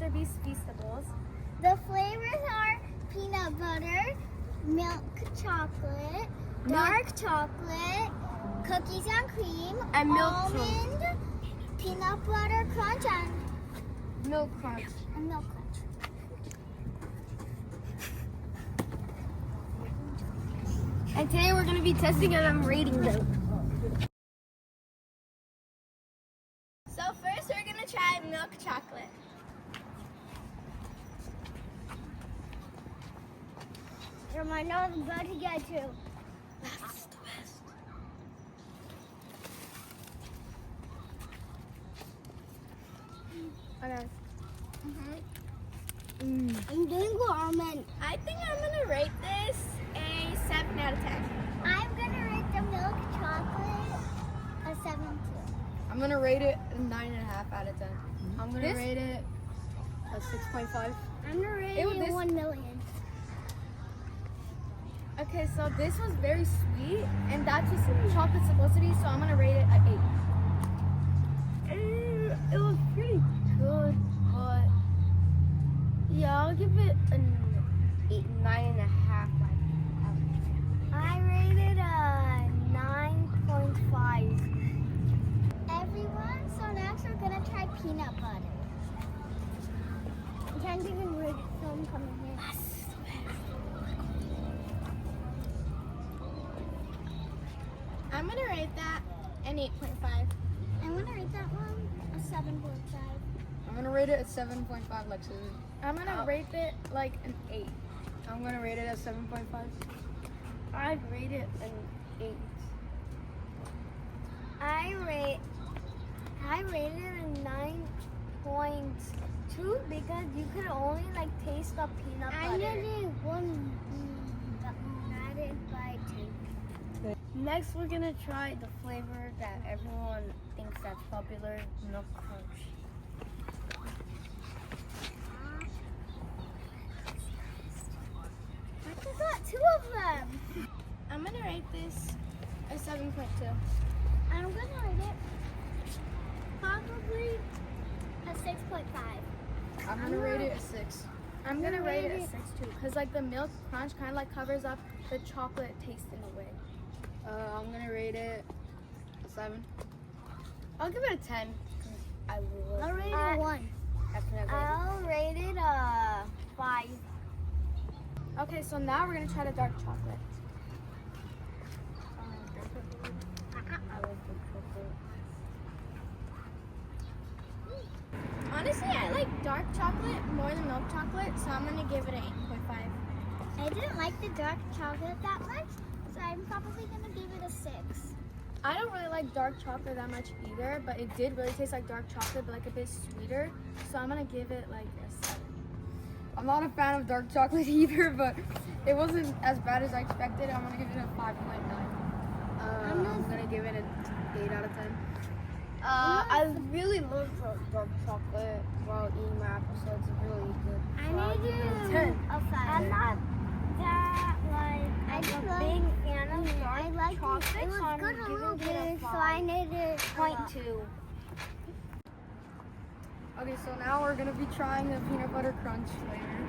Mr. Beast Feastables. The flavors are peanut butter, milk chocolate, dark chocolate, cookies and cream, And milk almond, peanut butter crunch, and Milk crunch. milk crunch. And today we're going to be testing and I'm rating them. So first we're gonna try milk chocolate. My nose is about to get you. That's the best. Okay. I'm doing almond. I think I'm going to rate this a 7 out of 10. I'm gonna rate the milk chocolate a 7 too. I'm gonna rate it a 9.5 out of 10. I'm gonna This? rate it a 6.5. I'm gonna rate Ew, it this- 1 million. Okay, so this was very sweet, and that's what chocolate's supposed to be, so I'm going to rate it at 8. It was pretty good, but yeah, I'll give it an 8, 9.5. I rated a 9.5. Everyone, so next we're gonna try peanut butter. I can't even read film coming here. I'm going to rate that an 8.5. I'm gonna rate that one a 7.5. I'm gonna rate it at 7.5 like Susan. I'm going to rate it like an 8. I'm gonna rate it at 7.5. I'd rate it an 8. I rated a 9.2 because you could only like taste the peanut butter. I rated one divided by 2. Next, we're going to try the flavor that everyone thinks that's popular, milk crunch. I just got 2 of them. I'm going to rate this a 7.2. I'm gonna rate it probably a 6.5. I'm gonna rate it a 6. I'm going to I'm rate it rating- a 6 too, because like the milk crunch kind of like covers up the chocolate taste in a way. I'm gonna rate it a 7. I'll give it a 10. I will. I'll rate it a 1. I'll rate it a 5. Okay, so now we're going to try the dark chocolate. I love dark chocolate. Honestly, I like dark chocolate more than milk chocolate, so I'm going to give it an 8.5. I didn't like the dark chocolate that much, so I'm probably gonna give it a 6. I don't really like dark chocolate that much either, but it did really taste like dark chocolate, but like a bit sweeter. So I'm gonna give it like a 7. I'm not a fan of dark chocolate either, but it wasn't as bad as I expected. I'm gonna give it a 5.9. I'm gonna give it an 8 out of 10. I really love dark chocolate while eating my apple, so it's really good. I So need I'll give it a to 10. a 5. I'm not that like I'm a big fan of dark chocolate. It was so I'm good a little giving it a bit, so 5. I needed 0.2. Okay, so now we're gonna be trying the peanut butter crunch flavor.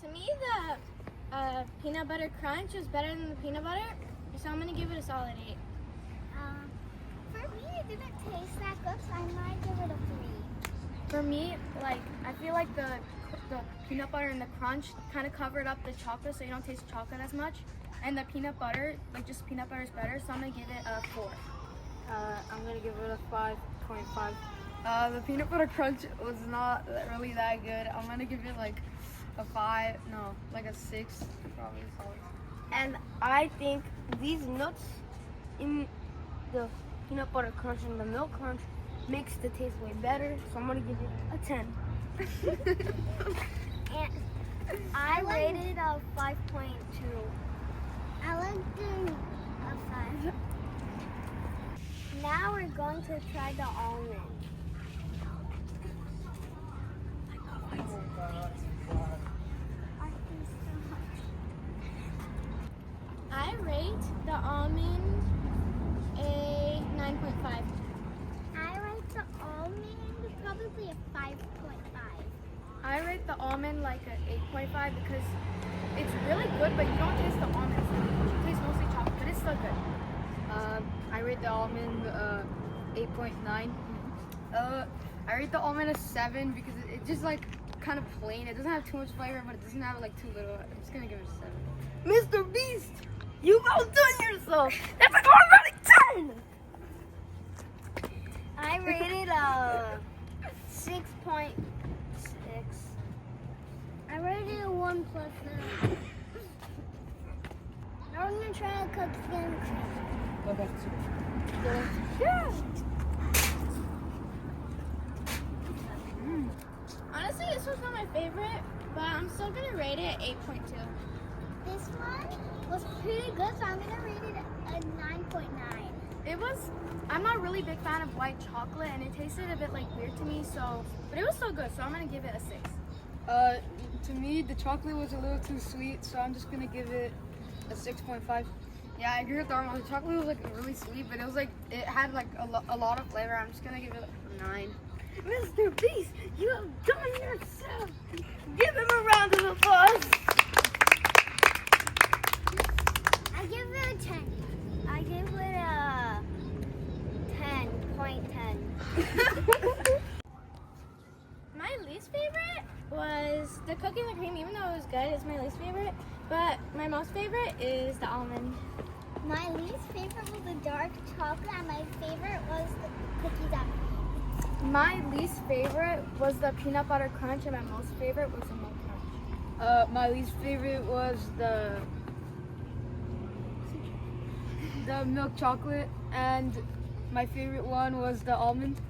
To me, the peanut butter crunch is better than the peanut butter, so I'm gonna give it a solid 8. For me, it didn't taste that good, so I might give it a 3. For me, like I feel like the peanut butter and the crunch kind of covered up the chocolate, so you don't taste chocolate as much. And the peanut butter, like just peanut butter is better, so I'm gonna give it a 4. I'm gonna give it a 5.5. The peanut butter crunch was not really that good. I'm gonna give it like a 5, no, like a 6, probably solid. And I think these nuts in the peanut butter crunch and the milk crunch makes the taste way better, so I'm gonna give it a 10. And I rated a 5.2. I liked it a 5. Now we're going to try the almond. I rate the almond a 9.5. I rate the almond probably a 5.5. I rate the almond like an 8.5 because it's really good, but you don't taste the almonds. You taste mostly chocolate, but it's still good. I rate the almond 8.9. I rate the almond a 7 because it's just like kind of plain. It doesn't have too much flavor, but it doesn't have like too little. I'm just gonna give it a 7. Mr. Beast, you've outdone yourself. That's an automatic 10. I rated a 6.6. I rated a 1+. Now we're gonna try a cookie and cream. Yeah. Honestly, this was not my favorite, but I'm still gonna rate it 8.2. This one was pretty good, so I'm gonna rate it a 9.9. It was. I'm not really a big fan of white chocolate, and it tasted a bit like weird to me. So, but it was still good. So I'm gonna give it a 6. To me, the chocolate was a little too sweet, so I'm just gonna give it a 6.5. Yeah, I agree with Armand. The chocolate was like really sweet, but it was like it had like a lot of flavor. I'm just gonna give it a 9. Mr. Beast, you have done yourself. Give him a round of applause. I give it a 10. I give it a 10.10. My least favorite was the cookies and cream. Even though it was good, it's my least favorite. But my most favorite is the almond. My least favorite was the dark chocolate, and my favorite was the cookies and cream. My least favorite was the peanut butter crunch, and my most favorite was the milk crunch. My least favorite was the milk chocolate, and my favorite one was the almond.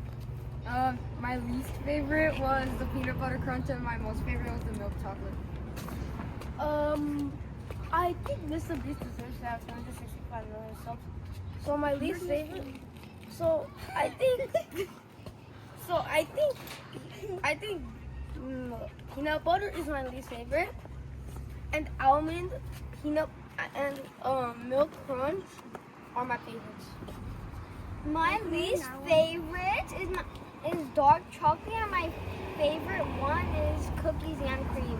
My least favorite was the peanut butter crunch, and my most favorite was the milk chocolate. I think Mr. Beast deserves to have 765 million subs. So my least favorite. I think peanut butter is my least favorite, and almond, peanut, and milk crunch are my favorites. My least favorite is dark chocolate, and my favorite one is cookies and cream.